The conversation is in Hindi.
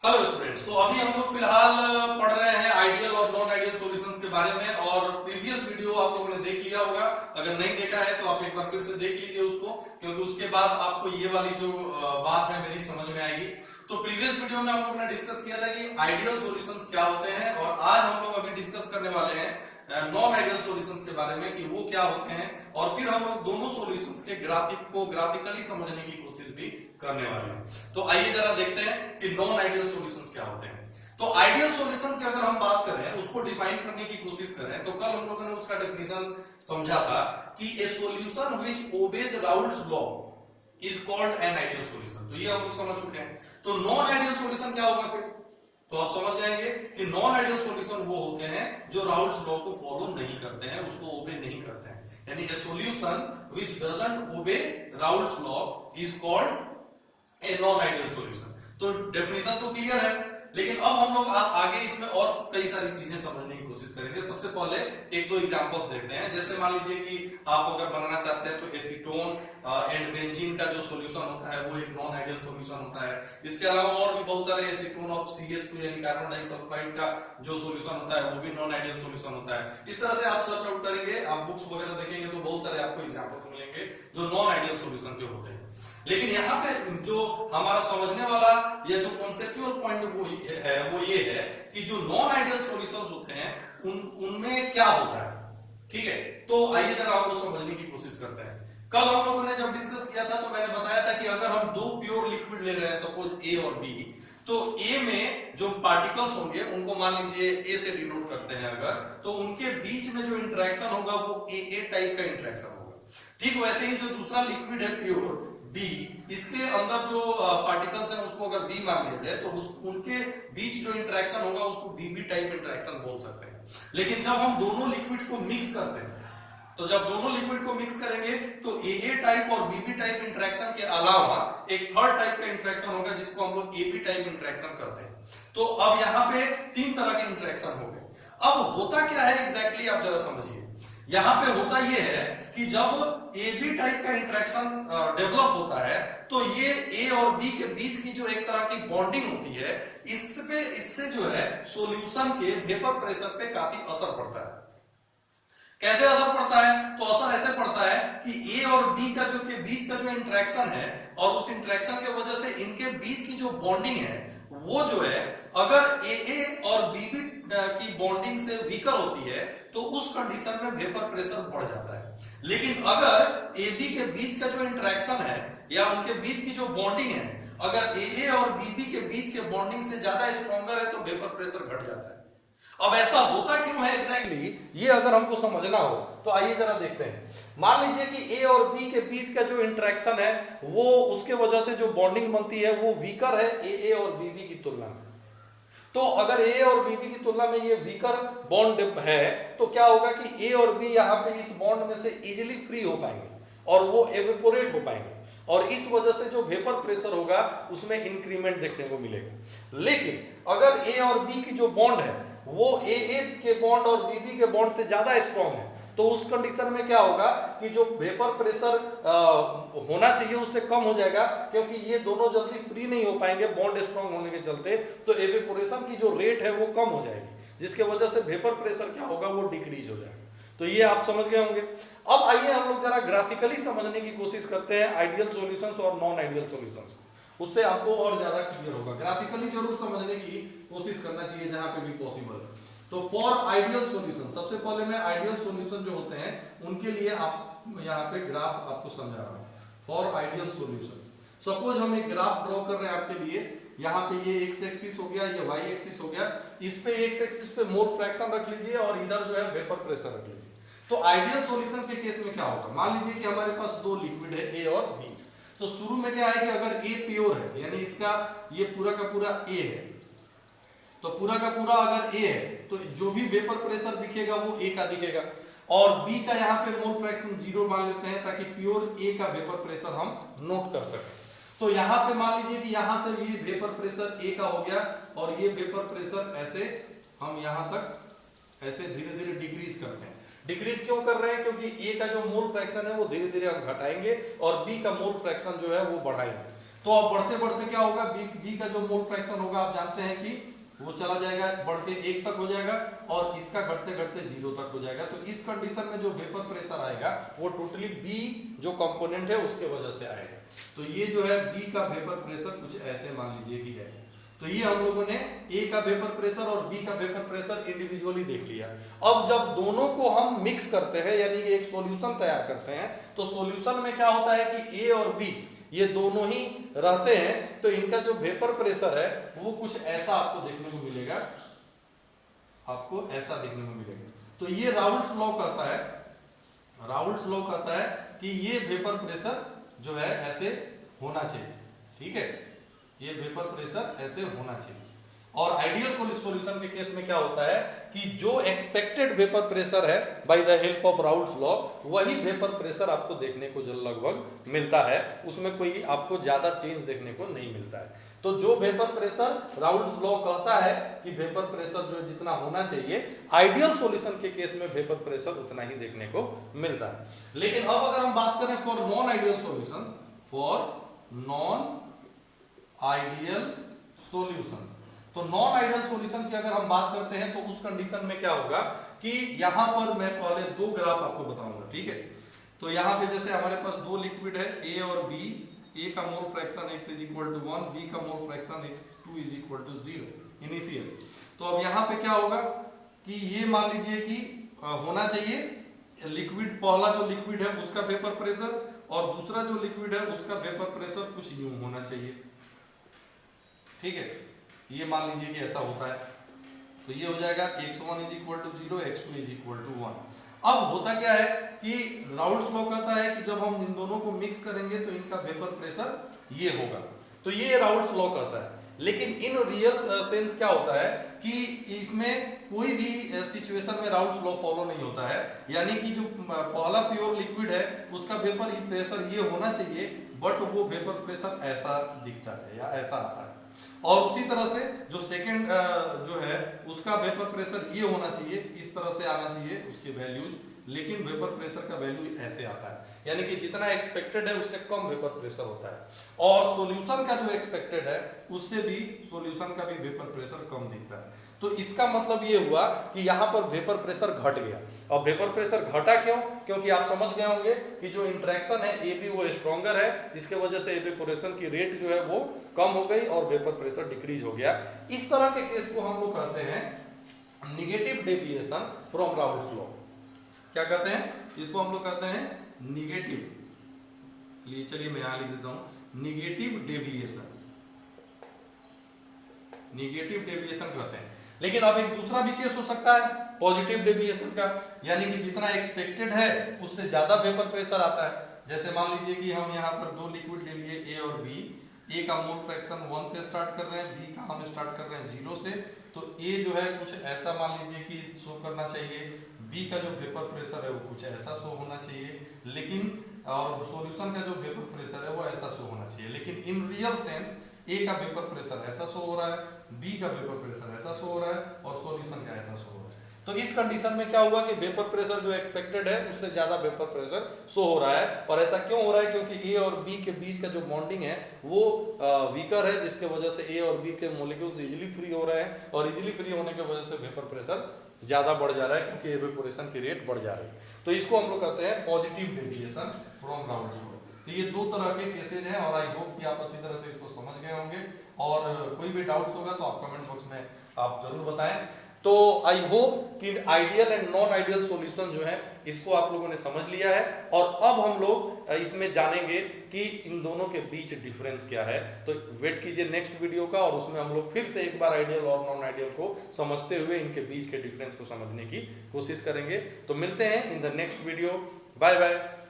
हेलो स्टूडेंट्स, तो अभी हम लोग फिलहाल पढ़ रहे हैं आइडियल और नॉन आइडियल सॉल्यूशंस के बारे में। और प्रीवियस वीडियो आप लोगों ने देख लिया होगा। अगर नहीं देखा है तो आप एक बार फिर से देख लीजिए उसको, क्योंकि उसके बाद आपको ये वाली जो बात है मेरी समझ में आएगी। तो प्रीवियस वीडियो में हम लोगों ने डिस्कस किया था कि आइडियल सॉल्यूशंस क्या होते हैं, और आज हम लोग अभी डिस्कस करने वाले हैं नॉन आइडियल सॉल्यूशंस के बारे में कि वो क्या होते हैं। और फिर हम लोग दोनों सॉल्यूशंस के ग्राफिक को ग्राफिकली समझने की कोशिश भी करने वाले हैं। तो आइए जरा देखते हैं कि नॉन आइडियल सॉल्यूशंस क्या होते हैं। तो आइडियल सॉल्यूशन की अगर हम बात करें, उसको डिफाइन करने की कोशिश करें, तो कल हम लोगों ने उसका डेफिनेशन समझा था कि ए solution which obeys Raoul's law is called an ideal solution. तो ये हम लोग समझ चुके हैं। तो नॉन आइडियल सॉल्यूशन क्या होगा फिर? तो आप समझ जाएंगे कि नॉन आइडियल सॉल्यूशन वो होते हैं जो राउल्स लॉ को फॉलो नहीं करते हैं, उसको ओबे नहीं करते हैं। यानी a solution which doesn't obey Raoult's law is called a non ideal solution. तो डेफिनेशन तो क्लियर है, लेकिन अब हम लोग आगे इसमें और कई सारी चीजें समझने की कोशिश करेंगे। सबसे पहले एक दो एग्जांपल्स देखते हैं। जैसे मान लीजिए कि आप अगर बनाना चाहते हैं तो एसीटोन एंड बेंजीन का जो सॉल्यूशन होता है वो एक नॉन आइडियल सॉल्यूशन होता है। इसके अलावा और भी बहुत सारे एसीटोन ऑफ CH2 यानी कार्बन डाइसल्फाइड का जो सॉल्यूशन होता है वो भी नॉन आइडियल सॉल्यूशन होता है। इस तरह से आप सर्च आउट करेंगे, आप बुक्स वगैरह देखेंगे तो बहुत सारे आपको एग्जांपल्स मिलेंगे जो नॉन आइडियल सॉल्यूशन के होते हैं। लेकिन यहाँ पे जो हमारा समझने वाला या जो कॉन्सेप्चुअल पॉइंट वो ये है कि जो नॉन आइडियल सॉल्यूशंस होते हैं उनमें क्या होता है। ठीक है, तो आइए जरा हम लोग समझने की कोशिश करते हैं। कल हम लोगों ने जब डिस्कस किया था तो मैंने बताया था कि अगर हम दो प्योर लिक्विड ले रहे हैं, सपोज ए और बी, तो ए में जो पार्टिकल्स होंगे उनको मान लीजिए ए से डिनोट करते हैं अगर, तो उनके बीच में जो इंटरेक्शन होगा वो ए टाइप का इंटरेक्शन होगा। ठीक वैसे ही जो दूसरा लिक्विड है प्योर बी, इसके अंदर जो पार्टिकल्स हैं उसको अगर बी मान लिया जाए तो उनके बीच जो इंटरेक्शन होगा उसको बीबी टाइप इंटरेक्शन बोल सकते हैं। लेकिन जब हम दोनों लिक्विड्स को मिक्स करते हैं, तो जब दोनों लिक्विड को मिक्स करेंगे तो ए टाइप और बीबी टाइप इंटरेक्शन के अलावा एक थर्ड टाइप का इंटरेक्शन होगा जिसको हम लोग एबी टाइप इंटरेक्शन करते हैं। तो अब यहाँ पे तीन तरह के इंटरेक्शन हो गए। अब होता क्या है एग्जैक्टली आप जरा समझिए। यहां पे होता यह है कि जब ए बी टाइप का इंटरेक्शन डेवलप होता है तो ये ए और बी के बीच की जो एक तरह की बॉन्डिंग होती है, इससे जो है सॉल्यूशन के वेपर प्रेशर पे काफी असर पड़ता है। कैसे असर पड़ता है? तो असर ऐसे पड़ता है कि ए और बी का जो के बीच का जो इंटरेक्शन है और उस इंटरेक्शन की वजह से इनके बीच की जो बॉन्डिंग है वो जो है, अगर ए और बीबी की बॉन्डिंग से वीकर होती है तो उस कंडीशन में वेपर प्रेशर बढ़ जाता है। लेकिन अगर ए बी के बीच का जो इंटरेक्शन है या उनके बीच की जो बॉन्डिंग है, अगर ए और बीबी के बीच के बॉन्डिंग से ज्यादा स्ट्रॉन्गर है तो वेपर प्रेशर घट जाता है। अब ऐसा होता क्यों है एग्जैक्टली, ये अगर हमको समझना हो तो आइए जरा देखते हैं। मान लीजिए कि ए और बी के बीच का जो इंटरेक्शन है वो उसके वजह से जो बॉन्डिंग बनती है वो वीकर है ए और बीबी की तुलना में। तो अगर ए और बीबी की तुलना में ये वीकर बॉन्ड है तो क्या होगा कि ए और बी यहाँ पे इस बॉन्ड में से इजीली फ्री हो पाएंगे और वो एवेपोरेट हो पाएंगे, और इस वजह से जो वेपर प्रेशर होगा उसमें इंक्रीमेंट देखने को मिलेगा। लेकिन अगर ए और बी की जो बॉन्ड है वो ए के बॉन्ड और बीबी के बॉन्ड से ज्यादा स्ट्रॉन्ग है, तो उस कंडीशन में क्या होगा कि जो वेपर प्रेशर होना चाहिए उससे कम हो जाएगा, क्योंकि ये दोनों जल्दी फ्री नहीं हो पाएंगे बॉन्ड स्ट्रॉन्ग होने के चलते। तो एवेपोरेशन की जो रेट है वो कम हो जाएगी, जिसके वजह से वेपर प्रेशर क्या होगा वो डिक्रीज हो जाएगा। तो ये आप समझ गए होंगे। अब आइए हम लोग जरा ग्राफिकली समझने की कोशिश करते हैं आइडियल सॉल्यूशंस और नॉन आइडियल सॉल्यूशंस को, उससे आपको और ज्यादा क्लियर होगा। ग्राफिकली जरूर समझने की कोशिश करना चाहिए जहां पे भी पॉसिबल है। तो फॉर आइडियल सॉल्यूशन, सबसे पहले मैं आइडियल सॉल्यूशन जो होते हैं उनके लिए आप यहाँ पे ग्राफ आपको समझा रहा हूँ। फॉर आइडियल सॉल्यूशन, सपोज हम एक ग्राफ ड्रॉ कर रहे हैं आपके लिए। यहाँ पे ये एक्स एक्सिस हो गया, ये वाई एक्सिस हो गया। इस पे एक्स एक्सिस पे मोल फ्रैक्शन रख लीजिए और इधर जो है वेपर प्रेशर रख लीजिए। तो आइडियल सॉल्यूशन के केस में क्या होगा, मान लीजिए कि हमारे पास दो लिक्विड है ए और बी। तो शुरू में क्या है कि अगर ए प्योर है यानी इसका ये पूरा का पूरा ए है, तो पूरा का पूरा अगर ए है तो जो भी वेपर प्रेशर दिखेगा वो ए का दिखेगा, और बी का यहाँ पे मोल फ्रैक्शन 0 मान लेते हैं ताकि प्योर ए का वेपर प्रेशर हम नोट कर सकें। तो यहाँ पे मान लीजिए कि यहाँ से ये वेपर प्रेशर ए का हो गया और ये वेपर प्रेशर ऐसे हम यहाँ तक ऐसे धीरे धीरे डिक्रीज करते हैं। डिक्रीज क्यों कर रहे हैं? क्योंकि ए का जो मोल फ्रैक्शन है वो धीरे धीरे हम घटाएंगे और बी का मोल फ्रैक्शन जो है वो बढ़ाएंगे। तो अब बढ़ते बढ़ते क्या होगा, बी का जो मोल फ्रैक्शन होगा आप जानते हैं कि वो चला जाएगा, बढ़ के 1 तक हो जाएगा और इसका घटते घटते 0 तक हो जाएगा। तो इस कंडीशन में जो वेपर प्रेशर आएगा वो टोटली बी जो कंपोनेंट है उसके वजह से आएगा। तो ये जो है बी का वेपर प्रेशर कुछ ऐसे मान लीजिए कि है। तो ये हम लोगों ने ए का वेपर प्रेशर और बी का वेपर प्रेशर इंडिविजुअली देख लिया। अब जब दोनों को हम मिक्स करते हैं यानी कि एक सॉल्यूशन तैयार करते हैं, तो सॉल्यूशन में क्या होता है कि ए और बी ये दोनों ही रहते हैं, तो इनका जो वेपर प्रेशर है वो कुछ ऐसा आपको देखने को मिलेगा, आपको ऐसा देखने को मिलेगा। तो ये राउल्ट्स लॉ कहता है, राउल्ट्स लॉ कहता है कि ये वेपर प्रेशर जो है ऐसे होना चाहिए, ठीक है, ये वेपर प्रेशर ऐसे होना चाहिए। और आइडियल सॉल्यूशन के केस में क्या होता है कि जो एक्सपेक्टेड वेपर प्रेशर है by the help of Raoult's law, वही वेपर प्रेशर आपको देखने को जो लगभग मिलता है, उसमें कोई आपको ज्यादा चेंज देखने को नहीं मिलता है। तो जो वेपर प्रेशर राउल्ट्स लॉ कहता है कि वेपर प्रेशर जो जितना होना चाहिए, आइडियल सॉल्यूशन के केस में वेपर प्रेशर उतना ही देखने को मिलता है। लेकिन अब अगर हम बात करें for non ideal solution, for non ideal solution, तो नॉन आइडियल सॉल्यूशन की अगर हम बात करते हैं तो उस कंडीशन में क्या होगा कि यहां पर मैं पहले दो ग्राफ आपको बताऊंगा, ठीक है। तो यहां पे जैसे हमारे पास दो लिक्विड है ए और बी, ए का mole fraction x is equal to 1, B का mole fraction x2 is equal to 0 initial. तो अब यहां पे क्या होगा कि ये मान लीजिए कि होना चाहिए लिक्विड, पहला जो लिक्विड है उसका वेपर प्रेशर और दूसरा जो लिक्विड है उसका वेपर प्रेशर कुछ यूं होना चाहिए, ठीक है। ये मान लीजिए कि ऐसा होता है, तो ये हो जाएगा x1 is equal to 0, x2 is equal to 1। अब होता क्या है कि राउल्ट्स लॉ कहता है कि जब हम इन दोनों को मिक्स करेंगे तो इनका वेपर प्रेशर ये होगा, तो ये राउल्ट्स लॉ कहता है। लेकिन इन रियल सेंस क्या होता है कि इसमें कोई भी सिचुएशन में राउल्ट्स लॉ फॉलो नहीं होता है, यानी कि जो पहला प्योर लिक्विड है उसका वेपर प्रेशर ये होना चाहिए, बट वो वेपर प्रेशर ऐसा दिखता है या ऐसा आता है। और उसी तरह से जो सेकंड जो है उसका वेपर प्रेशर ये होना चाहिए, इस तरह से आना चाहिए उसके वैल्यूज, लेकिन वेपर प्रेशर का वैल्यू ऐसे आता है, यानी कि जितना एक्सपेक्टेड है उससे कम वेपर प्रेशर होता है। और सॉल्यूशन का जो एक्सपेक्टेड है उससे भी सॉल्यूशन का भी वेपर प्रेशर कम दिखता है। तो इसका मतलब ये हुआ कि यहाँ पर वेपर प्रेशर घट गया। और वेपर प्रेशर घटा क्यों? क्योंकि आप समझ गए होंगे कि जो इंटरेक्शन है ए बी वो स्ट्रॉन्गर है, जिसके वजह से इवेपोरेशन की रेट जो है वो कम हो गई और वेपर प्रेशर डिक्रीज हो गया। इस तरह के केस को हम लोग कहते हैं negative deviation from Raoult's law. क्या कहते हैं इसको? हम लोग कहते हैं निगेटिव, चलिए मैं यहां लिख देता हूं, निगेटिव डेविएशन, निगेटिव डेविएशन कहते हैं। लेकिन अब एक दूसरा भी केस हो सकता है पॉजिटिव डेविएशन का, यानी कि जितना एक्सपेक्टेड है उससे ज्यादा वेपर प्रेशर आता है। जैसे मान लीजिए कि हम यहाँ पर दो लिक्विड ले लिए ए और बी, ए का मोल फ्रैक्शन 1 से स्टार्ट कर रहे हैं, बी का हम स्टार्ट कर रहे हैं 0 से। तो ए जो है कुछ ऐसा मान लीजिए कि शो करना चाहिए, बी का जो वेपर प्रेशर है वो कुछ ऐसा शो होना चाहिए, लेकिन और सॉल्यूशन का जो वेपर प्रेशर है वो ऐसा शो होना चाहिए। लेकिन इन रियल सेंस ए का वेपर प्रेशर ऐसा शो हो रहा है, बी का वेपर प्रेशर ऐसा शो हो रहा है और सॉल्यूशन का ऐसा शो हो रहा है। तो इस कंडीशन में क्या हुआ कि वेपर प्रेशर जो एक्सपेक्टेड है उससे ज्यादा वेपर प्रेशर शो हो रहा है। और ऐसा क्यों हो रहा है? क्योंकि ए और बी के बीच का जो बॉन्डिंग है वो वीकर है, जिसके वजह से ए और बी के मॉलिक्यूल्स इजीली फ्री हो रहे हैं और इजीली फ्री होने की वजह से वेपर प्रेशर ज्यादा बढ़ जा रहा है, क्योंकि इवेपोरेशन की रेट बढ़ जा रही है। तो इसको हम लोग कहते हैं positive deviation from Raoult's law. तो ये दो तरह के केसेज हैं और आई होप कि आप अच्छी तरह से इसको समझ गए होंगे। और कोई भी डाउट्स होगा तो आप कमेंट बॉक्स में आप जरूर बताएं। तो आई होप कि ideal and non ideal solution जो है इसको आप लोगों ने समझ लिया है। और अब हम लोग इसमें जानेंगे कि इन दोनों के बीच डिफरेंस क्या है। तो वेट कीजिए नेक्स्ट वीडियो का, और उसमें हम लोग फिर से एक बार आइडियल और नॉन आइडियल को समझते हुए इनके बीच के डिफरेंस को समझने की कोशिश करेंगे। तो मिलते हैं in the next video. Bye bye.